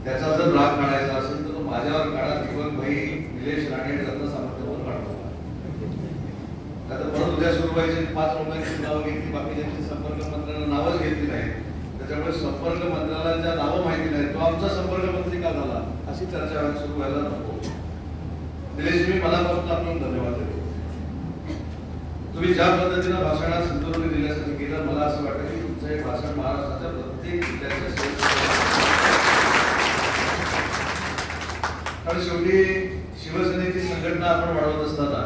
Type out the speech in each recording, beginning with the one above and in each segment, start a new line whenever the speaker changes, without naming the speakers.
त्याचा जर राग काढायचा असेल तर तो माझ्यावर काढा, दीपक भाई, निलेश राणे, रत्न सामंतवर काढतो. आता परत उद्या सुरू व्हायचे 5 लोकांची नावं घेतली, बाकीच्यांची संपर्क मंत्र्यांना नावच घेतली नाही. त्याच्यामुळे संपर्क मंत्र्याला ज्या नावं माहिती नाही तो आमचा संपर्क मंत्री का झाला अशी चर्चा सुरू व्हायला नको. निलेश, मी मनापासून आपल्याला धन्यवाद देतो. तुम्ही ज्या पद्धतीनं भाषणात सिंधुदुर्ग जिल्ह्यासाठी केलं, मला असं वाटतं की तुमचं हे भाषण महाराष्ट्राच्या प्रत्येक जिल्ह्याच्या कारण शेवटी शिवसेनेची संघटना आपण वाढवत असताना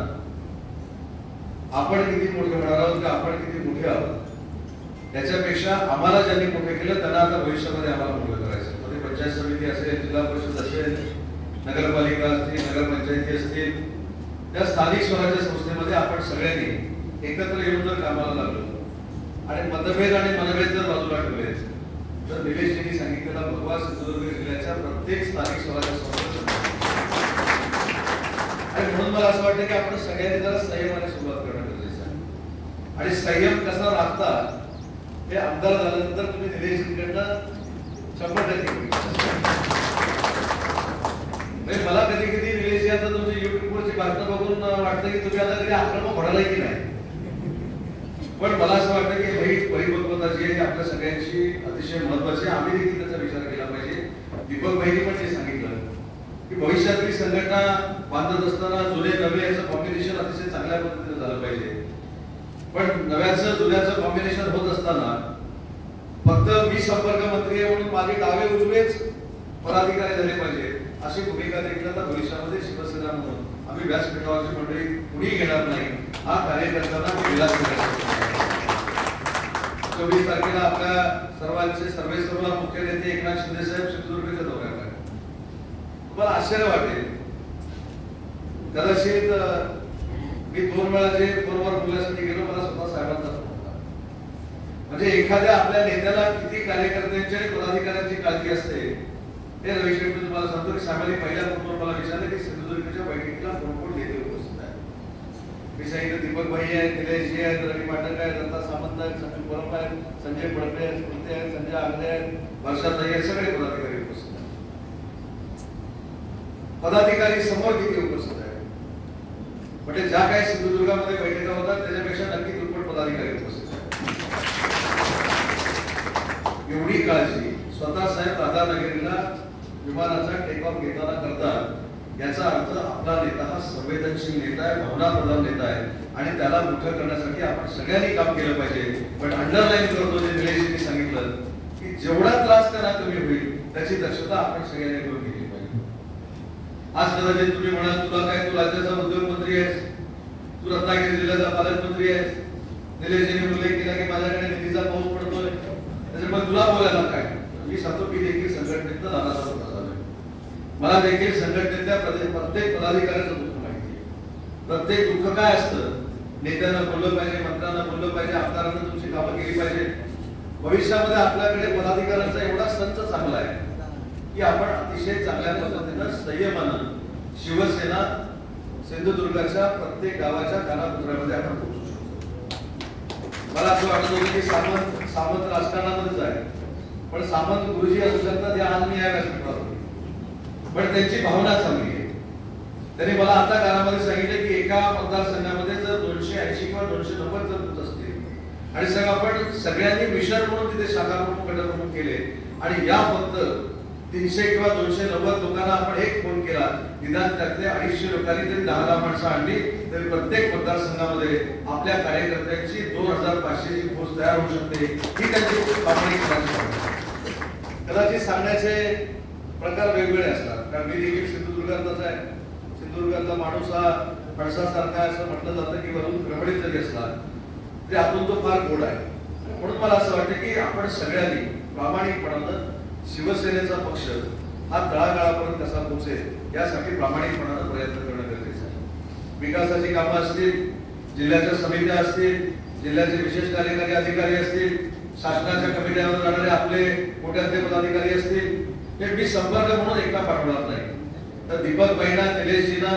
आपण किती मोठे होणार आहोत का आपण किती मोठे आहोत त्याच्यापेक्षा आम्हाला ज्यांनी मोठे केलं त्यांना आता भविष्यामध्ये आम्हाला मोठं करायचं. मध्ये पंचायत समिती असेल, जिल्हा परिषद असेल, नगरपालिका असतील, नगरपंचायती असतील, त्या स्थानिक स्वराज्य संस्थेमध्ये आपण सगळ्यांनी एकत्र येऊन जर कामाला लागलो आणि मतभेद आणि मनभेद जर बाजूला ठेवले तर निलेशजींनी सांगितलेला भगवा सिंधुदुर्ग जिल्ह्याच्या प्रत्येक स्थानिक स्वराज्य संस्था आणि म्हणून मला असं वाटतं की आपण सगळ्यांनी जरा संयमाने सुरुवात करणं गरजेचं आहे. आणि संयम कसा राखता हे आमदार झाल्यानंतर तुम्ही निलेशजींकडनं 100% मला कधी कधी निलेश आता तुमची युट्यूबवरची बातम्या बघून वाटतं की तुम्ही आता कधी आक्रमक होणार की नाही. पण मला असं वाटतं की ही परिपक्वता जी आहे आपल्या सगळ्यांची अतिशय महत्वाची आहे. आम्ही देखील त्याचा विचार केला पाहिजे. दीपक भाईंनी पण जे सांगितलं की भविष्यातली संघटना बांधत असताना जुने नवे याचं कॉम्बिनेशन अतिशय चांगल्या पद्धतीने झालं पाहिजे. पण नव्याचं जुन्याचं कॉम्बिनेशन होत असताना फक्त मी संपर्क मंत्री आहे म्हणून माझे डावे उजवेच पदाधिकारी झाले पाहिजे अशी भूमिका देखील आता भविष्यामध्ये शिवसेना म्हणून आम्ही व्यासपीठावरची मंडळी कुणी घेणार नाही. हा कार्यकर्त्यांना विलास करायचा. 24 तारखेला आपल्या सर्वांचे सर्व मुख्य नेते एकनाथ शिंदे साहेब सिंधुदुर्गच्या दौऱ्यावर आहेत. तुम्हाला आश्चर्य वाटेल, कदाचित मी 2 वेळा जे फोनवर बोलण्यासाठी गेलो मला स्वतः साहेबांचा फोन होता. म्हणजे एखाद्या आपल्या नेत्याला किती कार्यकर्त्यांची आणि पदाधिकाऱ्यांची काळजी असते ते रविशंकर मी तुम्हाला सांगतो की साहेबांनी पहिल्या फोनवर मला विचारलं की सिंधुदुर्गच्या बैठकीला कोण नेते उपस्थित आहे. मी सांगितलं दीपक भाई आहेत, निलेशजी आहेत, रवी पाटक आहेत, दत्ता सामंत आहेत, संजय परब आहेत, संजय पडपे आहेत, स्मृती आहेत, संजय आगले आहेत, वर्षाताई आहेत, सगळे पदाधिकारी उपस्थित आहेत. पदाधिकारी समोर किती उपस्थित आहेत म्हणजे ज्या काही सिंधुदुर्गामध्ये बैठका होतात त्याच्यापेक्षा नक्की दुप्पट पदाधिकारी उपस्थित आहेत. एवढी काळजी स्वतः साहेब राधानगरीला विमानाचा टेक ऑफ घेताना करतात याचा अर्थ आपला नेता हा संवेदनशील नेता आहे, भावनाप्रधान नेता आहे आणि त्याला मोठं करण्यासाठी आपण सगळ्यांनी काम केलं पाहिजे. पण अंडरलाईन करतो जे निलेशजींनी सांगितलं की जेवढा त्रास त्यांना कमी होईल त्याची दक्षता आपण सगळ्यांनी घेऊन घेतली पाहिजे. आज कदाचित तुम्ही म्हणाल तुला काय, तू राज्याचा उद्योग मंत्री आहेस, तू रत्नागिरी जिल्ह्याचा पालकमंत्री आहेस, निलेशजींनी उल्लेख केला की माझ्याकडे निधीचा पाऊस पडतोय त्याच्यामुळे तुला बोलायला काय. मी सांगतो की देखील संघटनेतला दादाचा होता झालोय. मला देखील संघटनेतल्या प्रत्येक पदाधिकाऱ्याचं दुःख माहिती आहे. प्रत्येक दुःख काय असतं, नेत्यांना बोललं पाहिजे, मंत्र्यांना बोललं पाहिजे, आमदारांना तुमची कामं केली पाहिजे. भविष्यामध्ये आपल्याकडे पदाधिकाऱ्यांचा एवढा संच चांगला आहे की आपण अतिशय चांगल्या पद्धतीनं संयमानं शिवसेना सिंधुदुर्गाच्या प्रत्येक गावाच्या कानाकोपऱ्यामध्ये आपण पोहोचू शकतो. मला असं वाटत होतं की सामंत राजकारणामध्येच आहे पण सामंत गुरुजी असू शकतात या आज मी या व्यासपीठावर पण त्यांची भावना चांगली आहे. त्यांनी मला आता कानामध्ये सांगितलं की एका मतदारसंघामध्ये जर 280 किंवा 290 जर बूथ असतील आणि सगळं आपण सगळ्यांनी मिशन म्हणून तिथे शाखा प्रमुख गट प्रमुख केले आणि या फक्त 300 किंवा 290 लोकांना आपण एक फोन केला, निदान त्यातले 250 लोकांनी जरी 10 माणसं आणली तरी प्रत्येक मतदारसंघामध्ये आपल्या कार्यकर्त्यांची 2500 ची फौज तयार होऊ शकते. ही त्यांची प्रामाणिक करायची. कदाचित सांगण्याचे प्रकार वेगवेगळे असतात कारण मी देखील सिंधुदुर्गातलाच आहे. सिंधुदुर्गातला माणूस हा फणसासारखा असं म्हटलं जातं की वरून क्रमडीत जरी असला तरी आतून तो फार गोड आहे. म्हणून मला असं वाटतं की आपण सगळ्यांनी प्रामाणिकपणानं शिवसेनेचा पक्ष हा तळागाळापर्यंत कसा पोहोचेल यासाठी प्रामाणिकपणानं प्रयत्न करणं गरजेचं आहे. विकासाची कामं असतील, जिल्ह्याच्या समित्या असतील, जिल्ह्याचे विशेष कार्यकारी अधिकारी असतील, शासनाच्या कमिट्यावर जाणारे आपले मोठ्यातले पदाधिकारी असतील, हे मी संपर्क म्हणून एकटा पाठवणार नाही तर दीपक भाईंना, निलेशजींना,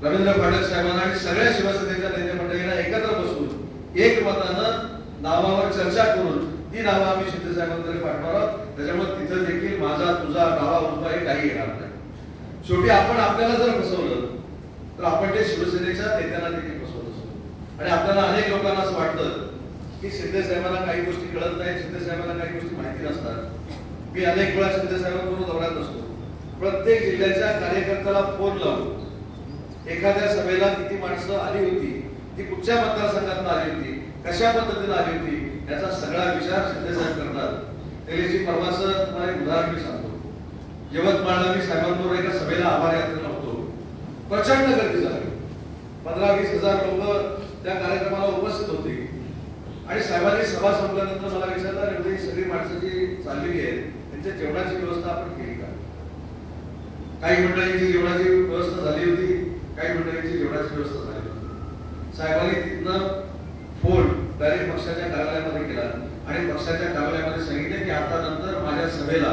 रवींद्र पाठक साहेबांना आणि सगळ्या शिवसेनेच्या नेते मंडळींना एकत्र बसून एक मतानं नावावर चर्चा करून ती नावं आम्ही शिंदे साहेबांकडे पाठवणार आहोत. त्याच्यामुळे तिथं देखील माझा तुझा डावा उजवा हे काही येणार नाही. शेवटी आपण आपल्याला जर फसवलं तर आपण ते शिवसेनेच्या नेत्यांना देखील फसवत असतो. आणि आपल्याला अनेक लोकांना असं वाटतं की शिंदे साहेबांना काही गोष्टी कळत नाही, शिंदे साहेबांना काही गोष्टी माहिती नसतात. मी अनेक वेळा शिंदे साहेबांबरोबर दौऱ्यात असतो. प्रत्येक जिल्ह्याच्या कार्यकर्त्याला फोन लावून एखाद्या सभेला किती माणसं आली होती, ती कुठच्या मतदारसंघातून आली होती, कशा पद्धतीने आली होती, याचा सगळा विचार शिंदे साहेब करतात. त्याची परवाचं तुम्हाला एक उदाहरण मी सांगतो. यवतमाळला मी साहेबांबरोबर एका सभेला आभार यात्रेला होतो. प्रचंड गर्दी झाली. 15-20 हजार लोक त्या कार्यक्रमाला उपस्थित होते. आणि साहेबांनी सभा संपल्यानंतर मला विचारलं, ही सगळी माणसं जी चाललेली आहेत त्यांच्या जेवणाची व्यवस्था आपण केली का? काही मंडळींची जेवणाची व्यवस्था झाली होती, काही मंडळींची जेवणाची व्यवस्था झाली होती. साहेबांनी तिथनं फोन डायरेक्ट पक्षाच्या कार्यालयामध्ये केला आणि पक्षाच्या कार्यालयामध्ये सांगितले की आता नंतर माझ्या सभेला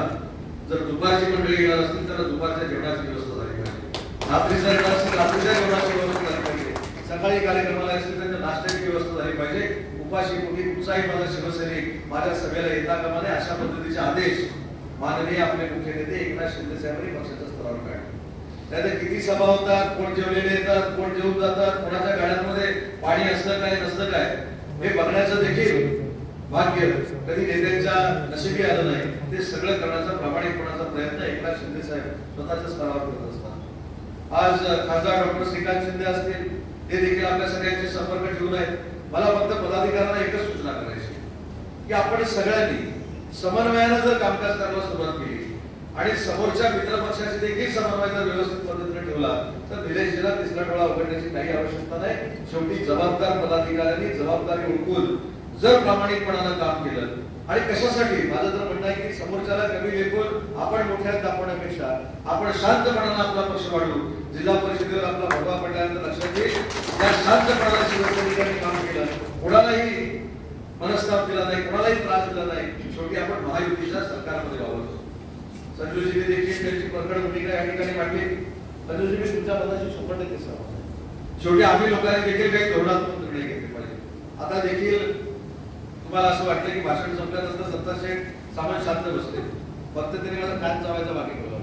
जर दुपारची मंडळी येणार असतील तर दुपारच्या जेवणाची व्यवस्था झाली पाहिजे, रात्रीच्या येणार असतील रात्रीच्या जेवणाची व्यवस्था झाली पाहिजे, सकाळी कार्यक्रमाला असेल तर नाश्त्याची व्यवस्था झाली पाहिजे. उपाशी पोटी कुठचाही माझा शिवसैनिक माझ्या सभेला येता कामा नये अशा पद्धतीचे आदेश माननीय आपले मुख्य नेते एकनाथ शिंदे साहेबांनी पक्षाच्या स्तरावर काढले. त्यात किती सभा होतात, कोण जेवलेले येतात, कोण जेवून जातात, कोणाच्या गाड्यांमध्ये पाणी असतं काय नसतं काय हे बघण्याचं देखील भाग्य कधी नेत्यांच्या नशिबी आलं नाही. ते सगळं करण्याचा प्रामाणिकपणाचा प्रयत्न एकनाथ शिंदे साहेब स्वतःच्या स्तरावर करत असतात. आज खासदार डॉक्टर श्रीकांत शिंदे असतील, ते देखील आपल्या सगळ्यांचे संपर्क ठेवून आहेत. मला फक्त पदाधिकाऱ्यांना एकच सूचना करायची की आपण सगळ्यांनी समन्वयानं जर कामकाज करायला सुरुवात केली आणि समोरच्या मित्रपक्षाची देखील समन्वय जर व्यवस्थित पद्धतीने ठेवला तर निलेशजीला तिसरा डोळा उघडण्याची काही आवश्यकता नाही. शेवटी जबाबदार पदाधिकाऱ्यांनी जबाबदारी ओळखून जर प्रामाणिकपणानं काम केलं आणि कशासाठी माझं तर म्हणणं आहे की समोरच्याला कमी लेखून आपण मोठ्यात दाखवण्यापेक्षा आपण शांतपणानं आपला पक्ष वाढवू. जिल्हा परिषदेवर आपला भगवा पडल्यानंतर लक्षात येईल त्या शांतपणानं शिवसैनिकांनी काम केलं, कोणालाही मनस्ताप दिला नाही, कोणालाही त्रास दिला नाही. शेवटी आपण महायुतीच्या सरकारमध्ये वावरतो. संजूजीने देखील त्यांची प्रकट भूमिका या ठिकाणी मांडली. संजूजी मी तुमच्या पदाची 100% सहमत. शेवटी आम्ही लोकांनी देखील काही धोरणात्मक निर्णय घेतले पाहिजे. आता देखील तुम्हाला असं वाटलं की भाषण संपल्यानंतर सत्ताशेठ सामान शांत बसले, फक्त त्यांनी मला कान चावायचा बाकी ठेवला.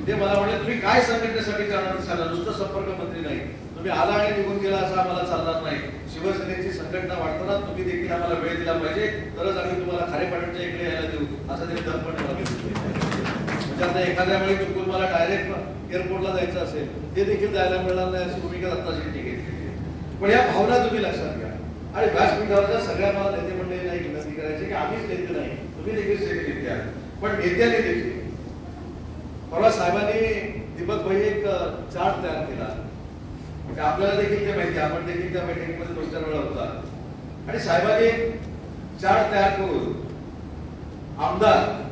ते मला म्हणले तुम्ही काय संघटनेसाठी करणार सांगा, नुसतं संपर्क मंत्री नाही, तुम्ही आला आणि निघून गेला असं आम्हाला चालणार नाही. शिवसेनेची संघटना वाढताना तुम्ही देखील आम्हाला वेळ दिला पाहिजे, तरच आम्ही तुम्हाला खारेपाटणच्या इकडे यायला देऊ असं त्यांनी दमपणे म्हणजे आता एखाद्या वेळी चुकून मला डायरेक्ट एअरपोर्टला जायचं असेल ते देखील जायला मिळणार नाही अशी भूमिका दत्ताजींनी घेतली. पण या भावना तुम्ही लक्षात घ्या आणि व्यासपीठावरच्या सगळ्या मला नेते मंडळी नाही विनंती करायची की आम्हीच नेते नाही, तुम्ही देखील सेवे नेते आहात. पण नेत्याने देखील परवा साहेबांनी दीपक भाई एक चार्ट तयार केला. आपल्याला देखील ते माहिती, आपण देखील त्या बैठकीमध्ये 2-4 वेळा होता. आणि साहेबांनी चार्ट तयार करून आमदार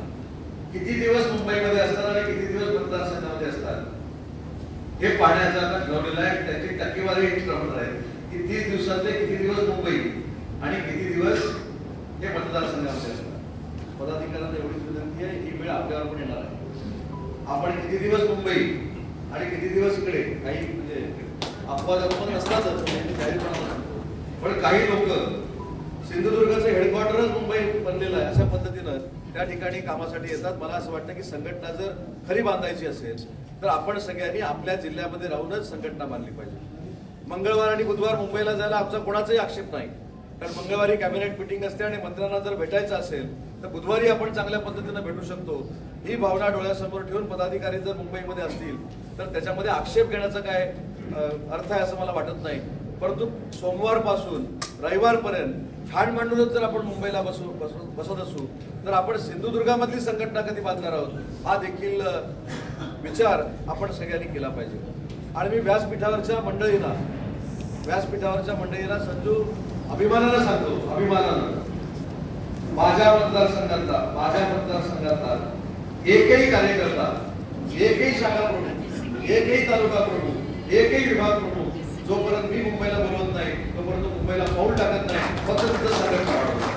किती दिवस मुंबईमध्ये असतात आणि किती दिवस मतदारसंघामध्ये असतात हे पाहण्याचा आता ठरवलेला आहे. त्याची टक्केवारी प्रमाण आहे की 30 दिवसातले किती दिवस मुंबई आणि किती दिवस हे मतदारसंघामध्ये असतात. पदाधिकाऱ्यांना एवढीच विनंती आहे, ही वेळ आपल्यावर पण येणार आहे. आपण किती दिवस मुंबई आणि किती दिवस इकडे, काही म्हणजे अपवाद नसतातच, पण काही लोक सिंधुदुर्गचं हेडक्वार्टरच मुंबई बनलेलं आहे अशा पद्धतीनं त्या ठिकाणी कामासाठी येतात. मला असं वाटतं की संघटना जर खरी बांधायची असेल तर आपण सगळ्यांनी आपल्या जिल्ह्यामध्ये राहूनच संघटना बांधली पाहिजे. मंगळवार आणि बुधवार मुंबईला जायला आमचा कोणाचाही आक्षेप नाही, कारण मंगळवारी कॅबिनेट मिटिंग असते आणि मंत्र्यांना जर भेटायचं असेल तर बुधवारी आपण चांगल्या पद्धतीनं भेटू शकतो. ही भावना डोळ्यासमोर ठेवून पदाधिकारी जर मुंबईमध्ये असतील तर त्याच्यामध्ये आक्षेप घेण्याचा काय अर्थ आहे असं मला वाटत नाही. परंतु सोमवारपासून रविवारपर्यंत ठाण मांडूनच जर आपण मुंबईला बसत असू तर आपण सिंधुदुर्गामधली संघटना कधी बांधणार आहोत हा देखील विचार आपण सगळ्यांनी केला पाहिजे. आणि मी व्यासपीठावरच्या मंडळीला संजू अभिमानानं सांगतो, अभिमानानं माझ्या मतदारसंघातला एकही कार्यकर्ता, एकही शाखा प्रमुख, एकही तालुका प्रमुख, एकही विभाग प्रमुख जोपर्यंत मी मुंबईला बोलवत नाही तोपर्यंत मुंबईला पाऊल टाकत नाही. फक्त तिथं संघटना वाढवतो.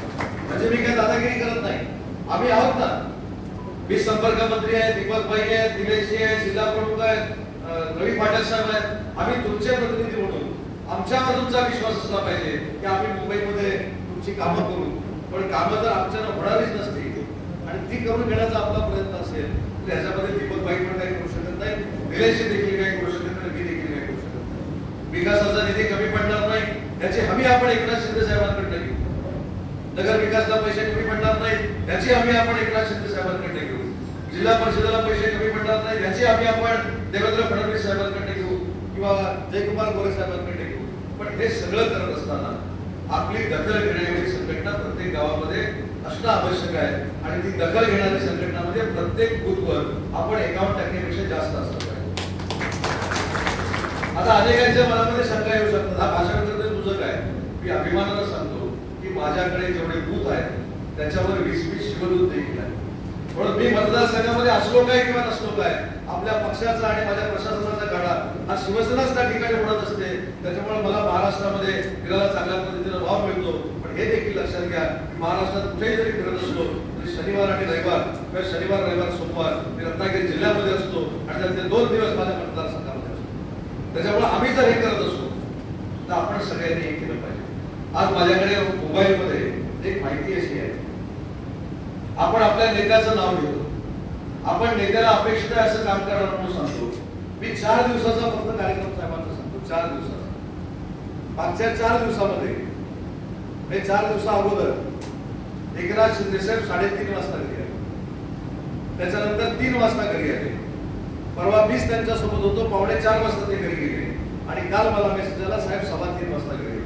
म्हणजे मी काय दादागिरी करत नाही, आम्ही आहोत ना. मी संपर्क मंत्री आहे, दीपक भाई आहेत, निलेशजी आहेत, जिल्हा प्रमुख आहेत, रवी पाटील साहेब आहेत. आम्ही तुमचे प्रतिनिधी म्हणून आमच्यावर तुमचा विश्वास असला पाहिजे की आम्ही मुंबईमध्ये तुमची कामं करू. पण कामं जर आमच्यानं होणारीच नसतील आणि ती करून घेण्याचा आपला प्रयत्न असेल तर ह्याच्यामध्ये दीपक भाई पण काही करू शकत नाही, निलेश देखील काही करू शकत नाही, मी देखील काही करू शकत नाही. विकासाचा निधी कमी पडणार नाही याची हमी आपण एकनाथ शिंदे साहेबांकडे घेऊ. नगर विकासला पैसे कमी पडणार नाही याची हमी आपण एकनाथ शिंदे साहेबांकडे घेऊ. जिल्हा परिषदेला पैसे कमी पडणार नाही याची हमी आपण देवेंद्र फडणवीस साहेबांकडे घेऊ किंवा जयकुमार गोरे साहेबांकडे घेऊ. पण हे सगळं करत असताना आपली दखल घेण्याची संघटना प्रत्येक गावामध्ये असणं आवश्यक आहे आणि ती दखल घेणारी संघटनामध्ये प्रत्येक बूथवर आपण 51% जास्त असलं पाहिजे. आता अनेकांच्या मनामध्ये शंका येऊ शकतात, हा भाषण करतोय तुझं काय? मी अभिमानानं सांगतो की माझ्याकडे जेवढे बूथ आहेत त्याच्यावर 20-20 शिवदूत देखील आहे. म्हणून मी मतदारसंघामध्ये असलो काय किंवा नसलो काय, आपल्या पक्षाचा आणि माझ्या प्रशासनाचा गाडा हा शिवसेनाच त्या ठिकाणी उडत असते. त्याच्यामुळे मला महाराष्ट्रामध्ये फिरायला चांगल्या पद्धतीने वाव मिळतो. पण हे देखील लक्षात घ्या की महाराष्ट्रात कुठेही जरी फिरत असलो तरी शनिवार आणि रविवार किंवा शनिवार रविवार सोमवार मी रत्नागिरी जिल्ह्यामध्ये असतो आणि त्याचे 2 दिवस माझ्या मतदारसंघामध्ये असतो. त्याच्यामुळे आम्ही जर हे करत असतो तर आपण सगळ्यांनी हे केलं पाहिजे. आज माझ्याकडे मोबाईलमध्ये एक माहिती अशी आहे, आपण आपल्या नेत्याचं नाव घेतो, आपण नेत्याला अपेक्षित आहे असं काम करणार म्हणून सांगतो. मी 4 दिवसाचा फक्त कार्यक्रम साहेबांचा सांगतो, 4 दिवसाचा. मागच्या 4 दिवसामध्ये मी 4 दिवसा अगोदर एकनाथ शिंदे साहेब 3:30 वाजता घरी आले, त्याच्यानंतर 3 वाजता घरी आले. परवा 20 त्यांच्या सोबत होतो, 3:45 वाजता ते घरी गेले आणि काल मला मेसेज आला साहेब 3:15 वाजता घरी.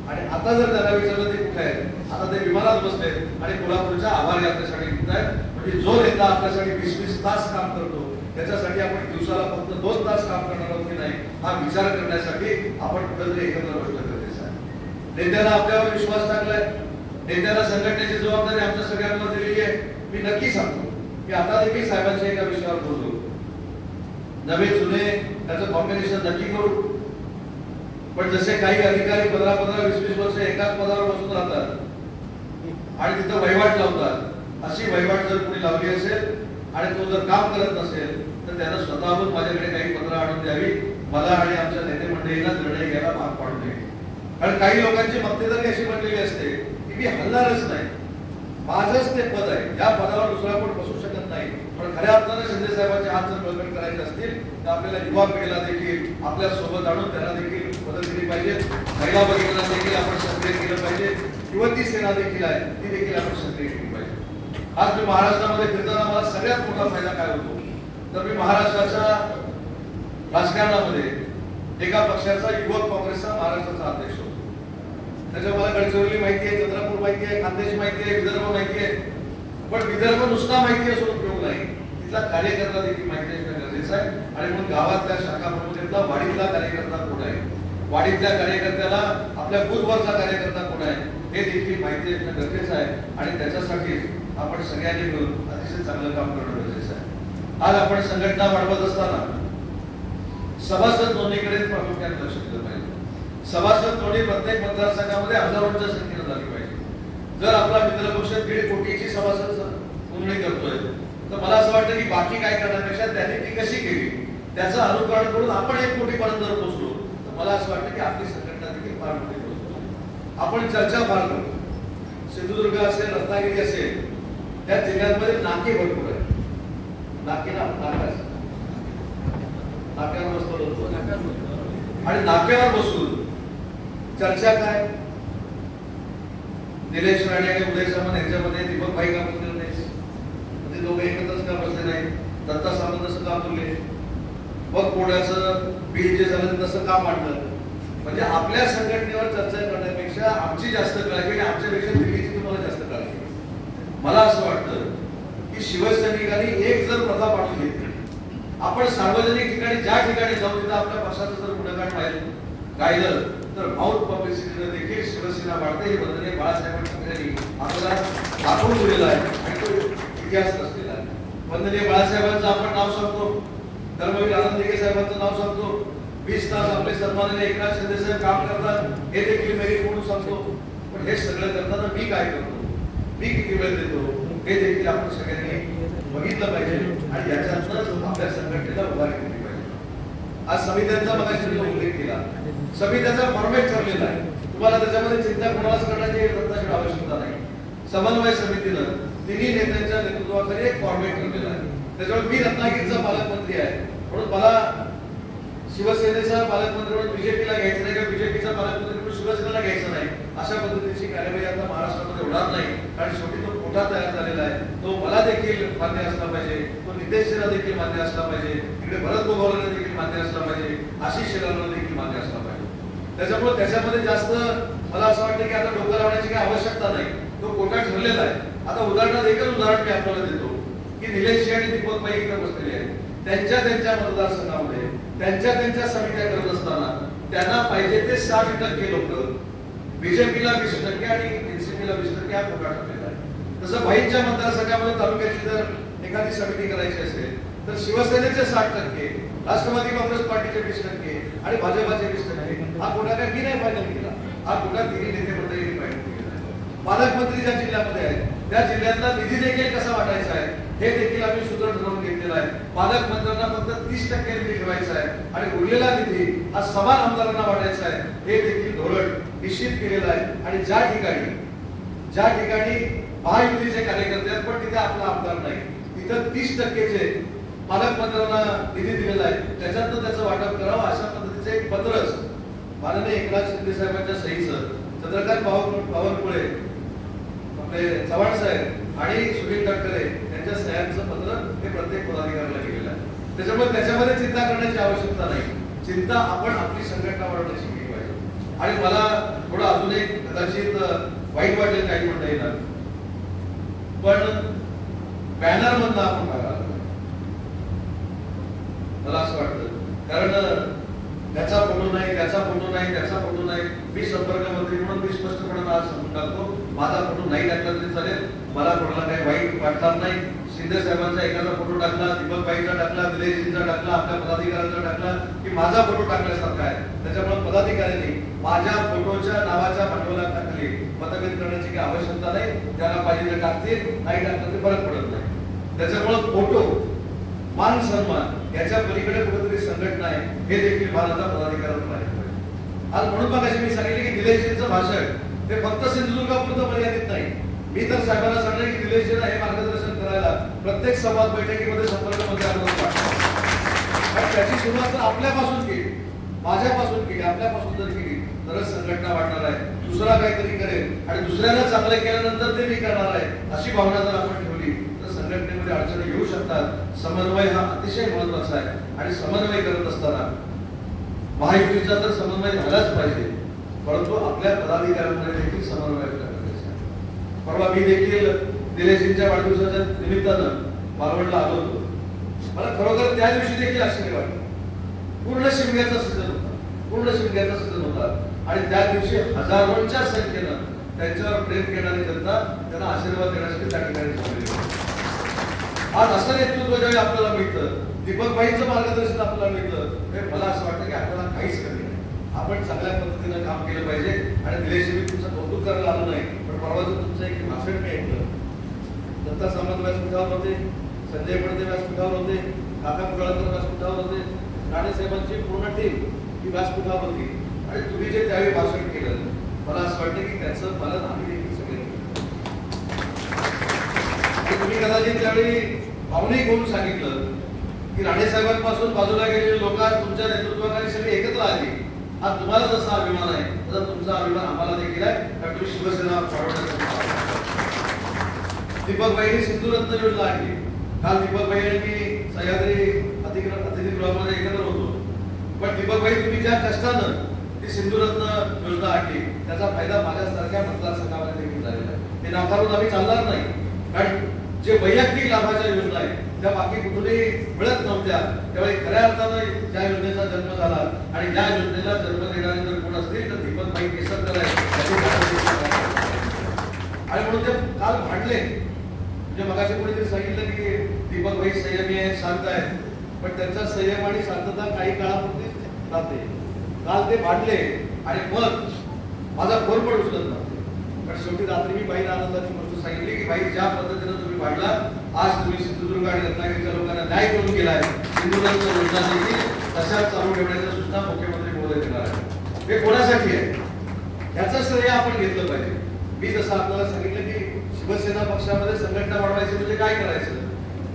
आणि आता जर त्याला विचारलं ते कुठे आहे, आता ते विमानात बसले आणि कोल्हापूरच्या आभार यात्रेसाठी निघत आहेत. म्हणजे जो नेता आपल्यासाठी 20-20 तास काम करतो त्याच्यासाठी आपण दिवसाला फक्त 2 तास काम करणार आहोत की नाही हा विचार करण्यासाठी आपण कुठेतरी एकत्र बसणं गरजेचं आहे. नेत्याला आपल्यावर विश्वास टाकलाय, नेत्याला संघटनेची जबाबदारी आमच्या सगळ्यांवर दिलेली आहे. मी नक्की सांगतो की आता देखील साहेबांच्या एका विषयावर बोलतो, नवे जुने त्याचं कॉम्बिनेशन नक्की करू. पण जसे काही अधिकारी 15-20 वर्ष एकाच पदावर बसून राहतात आणि तिथं वहिवाट लावतात, अशी वहिवाट जर कोणी लावली असेल आणि तो जर काम करत नसेल तर त्यानं स्वतःहून माझ्याकडे काही पत्र आणून द्यावी, मला आणि आमच्या नेते मंडळींना निर्णय घ्यायला भाग पाडू नये. कारण काही लोकांची मक्तेदारी अशी बनलेली असते की मी हलणारच नाही, माझंच ते पद आहे, या पदावर दुसरा कोण बसू शकत नाही. पण खऱ्या अर्थानं शिंदे साहेबांचे हात जर बळकट करायचे असतील तर आपल्याला युवा पिढीला देखील आपल्या सोबत आणून त्यांना देखील मदत केली पाहिजे. महिला भगिनींना देखील आपण सक्रिय केलं पाहिजे. युवती सेना देखील आहे ती देखील आपण सक्रिय केली पाहिजे. आज मी महाराष्ट्रामध्ये फिरताना मला सगळ्यात मोठा फायदा काय होतो तर मी महाराष्ट्राच्या राजकारणामध्ये एका पक्षाचा युवक काँग्रेसचा महाराष्ट्राचा अध्यक्ष होतो. त्याच्या मला गडचिरोली माहिती आहे, चंद्रपूर माहिती आहे, खानदेश माहिती आहे, विदर्भ माहिती आहे. पण विदर्भ नुसता माहिती असून उपयोग नाही, तिथला कार्यकर्ता देखील माहिती असणं गरजेचं आहे. आणि म्हणून गावातल्या शाखा प्रमुखांना वाडीतला कार्यकर्ता कोण आहे, वाडीतल्या कार्यकर्त्याला आपल्या बूथवरचा कार्यकर्ता कोण आहे हे देखील माहिती असणं गरजेचं आहे. आणि त्याच्यासाठी आपण सगळ्यांनी मिळून अतिशय चांगलं काम करणं गरजेचं आहे. आज आपण संघटना वाढवत असताना सभासद नोंदणीकडे प्रामुख्याने लक्ष दिलं पाहिजे. सभासद नोंदणी प्रत्येक मतदारसंघामध्ये हजारोंच्या संख्येने झाली पाहिजे. जर आपला मित्र पक्ष 1.5 कोटीची सभासद नोंदणी करतोय तर मला असं वाटतं की बाकी काय करण्यापेक्षा त्यांनी ती कशी केली त्याचं अनुकरण करून आपण 1 कोटीपर्यंत जर पोहोचलो तर मला असं वाटतं की आपली संघटना देखील फार मोठी पोहोचतो. आपण चर्चा फार करतो, सिंधुदुर्ग असेल, रत्नागिरी असेल, त्या जिल्ह्यांमध्ये नाके भरपूर आहे. नाक्यावर बसतो आणि नाक्यावर बसून चर्चा काय, निलेश राणे आणि उदय सामंत यांच्यामध्ये दीपक भाई का बसले नाही, ते दोघे एकत्रच का बसले नाही, दत्ता सामंत असं का बोलले, मग कोणाचं बिल जे झालं तसं का मांडलं. म्हणजे आपल्या संघटनेवर चर्चा करण्यापेक्षा आमची जास्त काळजी आणि आमच्यापेक्षा दिल्लीची तुम्हाला जास्त काळजी. मला असं वाटतं की शिवसैनिकांनी एक जर प्रथा पाडून घेतली, आपण सार्वजनिक ठिकाणी ज्या ठिकाणी जाऊ तिथं आपल्या पक्षाचं जर गुणगान गायलं तर माउथ पब्लिसिटीने देखील शिवसेना वाढते. हे वंदनीय बाळासाहेब ठाकरेंनी आपल्याला दाखवून दिलेला आहे आणि तो इतिहास रचलेला आहे. वंदनीय बाळासाहेबांचं आपण नाव सांगतो, धर्मवीर आनंद दिघे साहेबांचं नाव सांगतो, 20 तास आपले सन्माननीय एकनाथ शिंदे साहेब काम करतात हे देखील मेरिट म्हणून सांगतो. पण हे सगळं करताना मी काय करतो, मी किती वेळ देतो हे देखील आपण सगळ्यांनी बघितलं पाहिजे आणि याच्यातूनच आपल्या संघटनेला उभारी केली पाहिजे. आज समित्यांचा मगाशी उल्लेख केला, समित्याचा फॉर्मॅट ठरलेला आहे. तुम्हाला त्याच्यामध्ये चिंता कोणालाच करण्याची आवश्यकता नाही. समन्वय समितीनं तिन्ही नेत्यांच्या नेतृत्वाखाली एक फॉर्मेट ठरलेला आहे. त्याच्यामुळे मी रत्नागिरीचा पालकमंत्री आहे म्हणून मला शिवसेनेचा पालकमंत्री म्हणून बीजेपीला घ्यायचं नाही किंवा बीजेपीचा पालकमंत्री म्हणून शिवसेनेला घ्यायचं नाही, अशा पद्धतीची कार्यवाही आता महाराष्ट्रामध्ये होणार नाही. कारण शेवटी तो कोटा तयार झालेला आहे, तो मला देखील मान्य असला पाहिजे, तो नितेशला देखील मान्य असला पाहिजे, इकडे भरत गोगावलेला देखील मान्य असला पाहिजे, आशिष शेलारला देखील मान्य असला पाहिजे. त्याच्यामुळे त्याच्यामध्ये जास्त मला असं वाटतं की आता डोकं लावण्याची काही आवश्यकता नाही, तो कोटा ठरलेला आहे. आता एकच उदाहरण मी आपल्याला देतो की निलेश आणि दीपक भाई इकडे बसलेले आहेत, त्यांच्या मतदारसंघामध्ये त्यांच्या समित्या करत असताना त्यांना पाहिजे ते 60% लोक बीजेपीला 20% आणि एनसीपीला 20% हा कोटा ठरलेला आहे. तसं भाईंच्या मतदारसंघामध्ये तालुक्याची जर एखादी समिती करायची असेल तर शिवसेनेचे 60%, राष्ट्रवादी काँग्रेस पार्टीचे 20% आणि भाजपाचे 20%. हा कोटा काय मी नाही फायनल केला, हा कोटा तिन्ही नेते मंडळींनी फायनल केला. पालकमंत्री ज्या जिल्ह्यामध्ये आहेत त्या जिल्ह्यातला निधी देखील कसा वाटायचा आहे हे देखील आम्ही सूत्र ठरवून घेतलेलं आहे. पालकमंत्र्यांना फक्त 30% निधी ठेवायचा आहे आणि उरलेला निधी हा समान आमदारांना वाटायचा आहे, हे देखील धोरण निश्चित केलेलं आहे. आणि ज्या ठिकाणी महायुतीचे कार्यकर्ते आहेत पण तिथे आपला आमदार नाही, तिथं 30% पालकमंत्र्यांना निधी दिलेला आहे, त्याच्यातनं त्याचं वाटप करावं अशा पद्धतीचं एक पत्रच माननीय एकनाथ शिंदे साहेबांच्या सहीचं चंद्रकांत बावनकुळे, आपले चव्हाण साहेब आणि सुनील तटकरे यांच्या सह्यांचं पत्र हे प्रत्येक पदाधिकाऱ्याला गेलेलं आहे. त्याच्यामध्ये चिंता करण्याची आवश्यकता नाही, चिंता आपण आपली संघटना वाढवण्याची केली पाहिजे. आणि मला थोडं अजून एक कदाचित वाईट वाटेल काही म्हणता येणार, पण बॅनर मधनं आपण बघायला मला असं वाटतं, कारण त्याचा फोटो नाही, त्याचा फोटो नाही, त्याचा फोटो नाही. मी संपर्क मंत्री म्हणून मी स्पष्टपणे आज सांगून टाकतो, माझा फोटो नाही टाकला तरी चालेल, मला कोणाला काही वाईट वाटणार नाही. शिंदे साहेबांचा एखादा फोटो टाकला, दीपक भाईचा टाकला, दिलेशजींचा टाकला, आपल्या पदाधिकाऱ्यांचा टाकला की माझा फोटो टाकल्यासारखा आहे. त्याच्यामुळे पदाधिकाऱ्यांनी माझ्या फोटोच्या नावाच्या भांडवलाखाली मतभेद करण्याची काही आवश्यकता नाही. त्याला पाहिजे ते टाकतील, नाही टाकलं ते फरक पडत नाही. त्याच्यामुळे फोटो, मान सन्मान याच्या पलीकडे कुठेतरी संघटना आहे हे देखील भारताचा पदाधिकाऱ्यांना माहिती पाहिजे. आज म्हणून मग मी सांगितले की निलेशजींचं भाषण हे फक्त सिंधुदुर्गापुरतं मर्यादित नाही. मी तर साहेबांना सांगणार की निलेशजींना हे मार्गदर्शन करायला प्रत्येक संवाद बैठकीमध्ये संपर्क मंत्री त्याची सुरुवात तर आपल्यापासून केली, माझ्यापासून केली, आपल्यापासून जर केली तरच संघटना वाढणार आहे. दुसरा काहीतरी करेल आणि दुसऱ्याला चांगलं केल्यानंतर ते मी करणार आहे अशी भावना जर आपण ठेवली तर संघटनेमध्ये अडचणी येऊ शकतात. समन्वय हा अतिशय महत्वाचा आहे आणि समन्वय करत असताना महायुतीचा तर समन्वय झालाच पाहिजे, परंतु आपल्या पदाधिकाऱ्यांमध्ये देखील समन्वय करण्याचा आहे. परवा मी देखील दिलेशजींच्या वाढदिवसाच्या निमित्तानं मालवणला आलो होतो. मला खरोखर त्या दिवशी देखील आश्चर्य वाटलं. पूर्ण शिमग्याचा सीझन होता आणि त्या दिवशी हजारोंच्या संख्येनं त्यांच्यावर प्रेम करणारी जनता त्यांना आशीर्वाद देण्यासाठी त्या ठिकाणी जमलेली होती. आज असं नेतृत्व ज्यावेळी आपल्याला मिळतं, दीपक भाईंचं मार्गदर्शन आपल्याला मिळतं, हे मला असं वाटतं की आपल्याला काहीच कमी नाही. आपण चांगल्या पद्धतीनं काम केलं पाहिजे. आणि दिलेश मी तुमचं कौतुक करायला आलो नाही, पण परवाचं तुमचं एक भाषण मी ऐकलं. दत्ता सामंत व्यासपीठावर होते, संजय पडदे व्यासपीठावर होते, काका पुराळकर व्यासपीठावर होते, राणे साहेबांची पूर्ण टीम ही व्यासपीठावर होती आणि तुम्ही जे त्यावेळी भाषण केलं मला असं वाटतं की त्याचं पालन आम्ही देखील सगळे तुम्ही कदाचित त्यावेळी भावनिक होऊन सांगितलं की राणे साहेबांपासून बाजूला गेलेले लोक आज तुमच्या नेतृत्वाखाली सगळे एकत्र आले. आज तुम्हाला जसा अभिमान आहे तसा तुमचा अभिमान आम्हाला देखील आहे, कारण तुम्ही शिवसेना दीपक भाईंनी सिंधुरत्न योजना आणली. काल दीपक भाई आणि मी सह्याद्री अतिथीगृहामध्ये एकत्र होतो, पण दीपक भाई तुम्ही ज्या कष्टानं ती सिंधुरत्न योजना आणली त्याचा फायदा माझ्यासारख्या मतदारसंघामध्ये देखील झालेला आहे. ते नाकारून आम्ही चालणार नाही, कारण जे वैयक्तिक लाभाच्या योजना आहेत त्या बाकी कुठेही मिळत नव्हत्या. त्यावेळी खऱ्या अर्थानं ज्या योजनेचा जन्म झाला आणि ज्या योजनेला जन्म देणारे जर कोण असतील तर दीपक भाई केसरकर आहे. आणि म्हणून ते काल भांडले. म्हणजे मगाशी कोणीतरी सांगितलं की दीपक भाई संयमी आहे, शांत आहे, पण त्यांचा संयम आणि शांतता काही काळापुरतीच राहते. काल ते भांडले आणि मग माझा फोन पण उचलत नव्हते. पण शेवटी रात्री मी बाईला आनंदाची गोष्ट सांगितली की बाई ज्या पद्धतीनं तुम्ही भांडला, आज तुम्ही सिंधुदुर्ग आणि रत्नागिरीच्या लोकांना न्याय करून गेलाय. सिंधुदुर्ग योजना देखील तशाच चालू ठेवण्याचा सूचना मुख्यमंत्री महोदय देणार आहे. हे कोणासाठी आहे याचं श्रेय आपण घेतलं पाहिजे. मी जसं आपल्याला सांगितलं की शिवसेना पक्षामध्ये संघटना वाढवायची म्हणजे काय करायचं,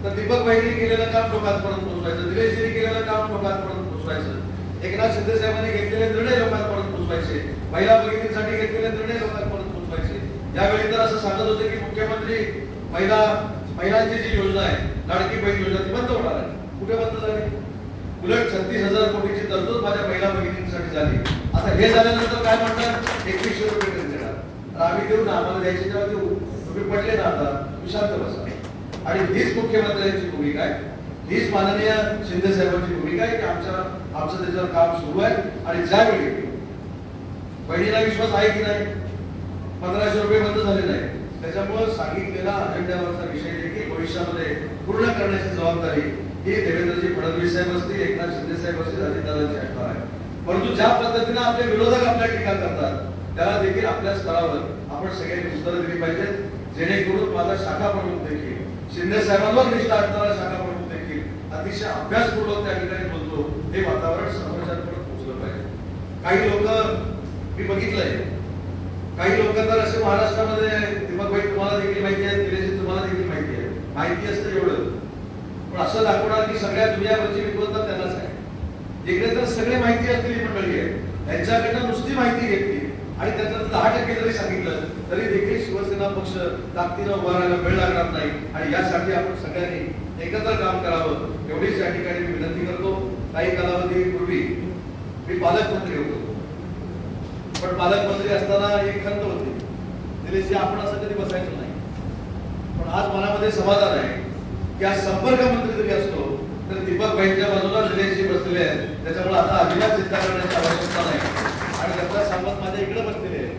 तर दीपक भाईंनी केलेलं काम लोकांपर्यंत पोहोचवायचं, निलेशजींनी केलेलं काम लोकांपर्यंत पोहोचवायचं, एकनाथ शिंदे साहेबांनी घेतलेले निर्णय लोकांपर्यंत पोहोचवायचे, महिला भगिनींसाठी घेतलेले निर्णय लोकांपर्यंत पोहोचवायचे. यावेळी तर असं सांगत होते की मुख्यमंत्री महिलांची जी योजना आहे, लाडकी बहीण योजना, ती बंद होणार आहे. कुठे बंद झाली? उलट 36,000 कोटीची तरतूद माझ्या महिला भगिनींसाठी झाली. आता हे झाल्यानंतर काय म्हणतात, 2100 रुपये देणार. तर आम्ही देऊ ना, आम्हाला द्यायचे तेव्हा देऊ. तुम्ही पटले ना, आता तुम्ही शांत बसा. आणि हीच मुख्यमंत्र्यांची भूमिका आहे, हीच माननीय शिंदे साहेबांची भूमिका आहे की आमचं त्याच्यावर काम सुरू आहे. आणि ज्यावेळी बहिणीला विश्वास आहे की नाही, 1500 रुपये बंद झाले नाही, त्याच्यामुळे सांगितलेला अजेंड्यावरचा विषय देखील भविष्यामध्ये पूर्ण करण्याची जबाबदारी ही देवेंद्रजी फडणवीस साहेब असतील, एकनाथ शिंदे साहेब असतील, अजितदादांची असणार आहे. परंतु ज्या पद्धतीने आपले विरोधक आपल्या टीका करतात, त्याला देखील आपल्या स्तरावर आपण सगळ्यांनी उत्तरं दिली पाहिजेत, जेणेकरून माझा शाखा प्रमुख देखील, शिंदे साहेबांवर निष्ठा असणारा शाखा प्रमुख देखील अतिशय अभ्यासपूर्वक त्या ठिकाणी बोलतो, हे वातावरण समोरच्यापर्यंत पोहोचलं पाहिजे. काही लोक मी बघितलंय, काही लोक तर असे महाराष्ट्रामध्ये, दीपक भाई तुम्हाला देखील माहिती आहे, निलेश तुम्हाला देखील माहिती आहे, माहिती असतं एवढं, पण असं दाखवणार की सगळ्या दुनियाभरची विद्वत्ता त्यांनाच आहे. इकडे तर सगळे माहिती असलेली मंडळी आहे, त्यांच्याकडनं नुसती माहिती घेतली आणि त्याच्यात 10% जरी सांगितलं तरी देखील शिवसेना पक्ष ताकदीनं उभा राहायला वेळ लागणार नाही. आणि यासाठी आपण सगळ्यांनी एकत्र काम करावं, एवढीच या ठिकाणी मी विनंती करतो. काही कालावधीपूर्वी मी पालकमंत्री होतो, पण पालकमंत्री असताना एक खंत होती, निलेशजी आपण असं कधी बसायचो नाही. पण आज मनामध्ये समाधान आहे की आज संपर्क मंत्री जरी असतो तर दीपक भाईंच्या बाजूला निलेशजी बसलेले आहेत, त्याच्यामुळे आता अभिमान चिंता करण्याची आवश्यकता नाही. आणि दत्ता सामंत माझ्या इकडे बसलेले आहेत,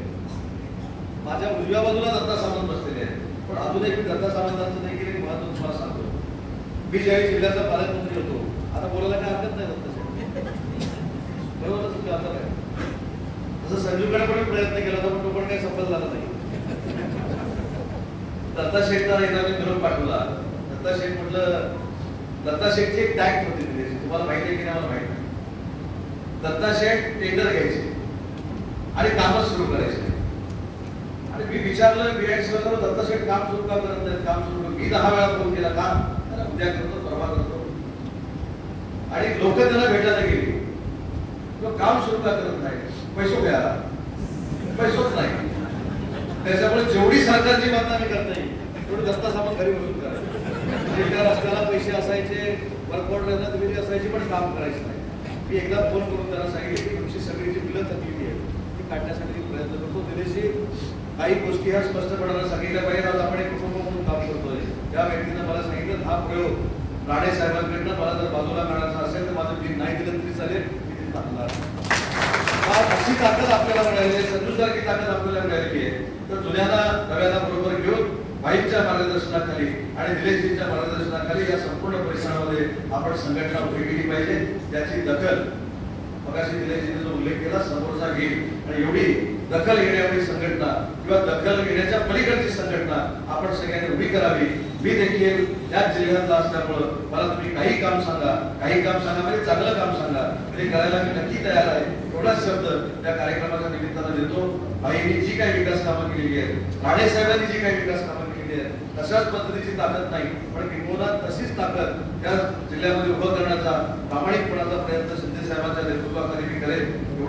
माझ्या उजव्या बाजूला दत्ता सामंत बसलेले आहेत. पण अजून एक दत्ता सामंतांचं देखील एक महत्व तुम्हाला सांगतो. मी ज्यावेळी जिल्ह्याचा पालकमंत्री होतो, आता बोलायला काय हरकत नाही दत्ता बरोबर आता काय, तसं संजूकडे पण प्रयत्न केला होता, पण तो पण काही सफल झाला नाही. दत्ता शेठला एकदा मी निरोप पाठवला. दत्ता शेठ म्हटलं, दत्ता शेठची एक टॅक्ट होती तिथे, तुम्हाला माहिती आहे की नाही मला माहिती नाही. दत्ता शेठ टेंडर घ्यायचे आणि कामच सुरू करायचे. आणि मी विचारलं बीआयसीला, दत्ता शेठ काम सुरू का करत नाही, काम सुरू. मी 10 वेळा फोन केला, काम उद्या करतो, परवा करतो. आणि लोक त्याला भेटायला गेली, काम सुरू का करत नाही, पैसो घ्या, पैसोच नाही. त्याच्यामुळे जेवढी सरकारची बदनामी करता येईल तेवढी दत्ता सामंत घरी बसून करायची. एका रस्त्याला पैसे असायचे, वर्क ऑर्डर दिलेली असायची, पण काम करायचं नाही. मी एकदा फोन करून त्यांना सांगितले की तुमची सगळी जी बिलं थकलेली आहे ती काढण्यासाठी प्रयत्न करतो. दिलेशी काही गोष्टी ह्या स्पष्टपणाने सांगितल्या पाहिजे. आज आपण एक कुटुंब म्हणून काम करतोय. त्या व्यक्तीनं मला सांगितलं, हा प्रयोग राणे साहेबांकडनं मला जर बाजूला काढायचा असेल तर माझं बिल नाही दिलं तरी चालेल, मी ते टाकणार. अशी ताकद आपल्याला मिळाली आहे, संजूसारखी ताकद आपल्याला मिळालेली आहे. तर जुन्याला नव्याला बरोबर घेऊन भाईंच्या मार्गदर्शनाखाली आणि निलेशजींच्या मार्गदर्शनाखाली या संपूर्ण परिसरामध्ये आपण संघटना उभी केली पाहिजे. त्याची दखल मगाशी निलेशजींनी जो उल्लेख केला, समोरचा घेईल. आणि एवढी दखल घेण्यावाली संघटना किंवा दखल घेण्याच्या पलीकडची संघटना आपण सगळ्यांनी उभी करावी. मी देखील त्याच जिल्ह्यातला असल्यामुळं मला तुम्ही काही काम सांगा म्हणजे चांगलं काम सांगा, ते करायला मी नक्की तयार आहे. एवढाच शब्द त्या कार्यक्रमाच्या निमित्तानं देतो. भाईंनी जी काही विकास कामं केलेली आहेत, राणे साहेबांनी जी काही विकास कामं केलेली आहेत, तशाच पद्धतीची ताकद नाही, पण किंबहुना तशीच ताकद त्या जिल्ह्यामध्ये उभं करण्याचा प्रामाणिकपणाचा प्रयत्न शिंदे साहेबांच्या नेतृत्वाखाली मी करेन.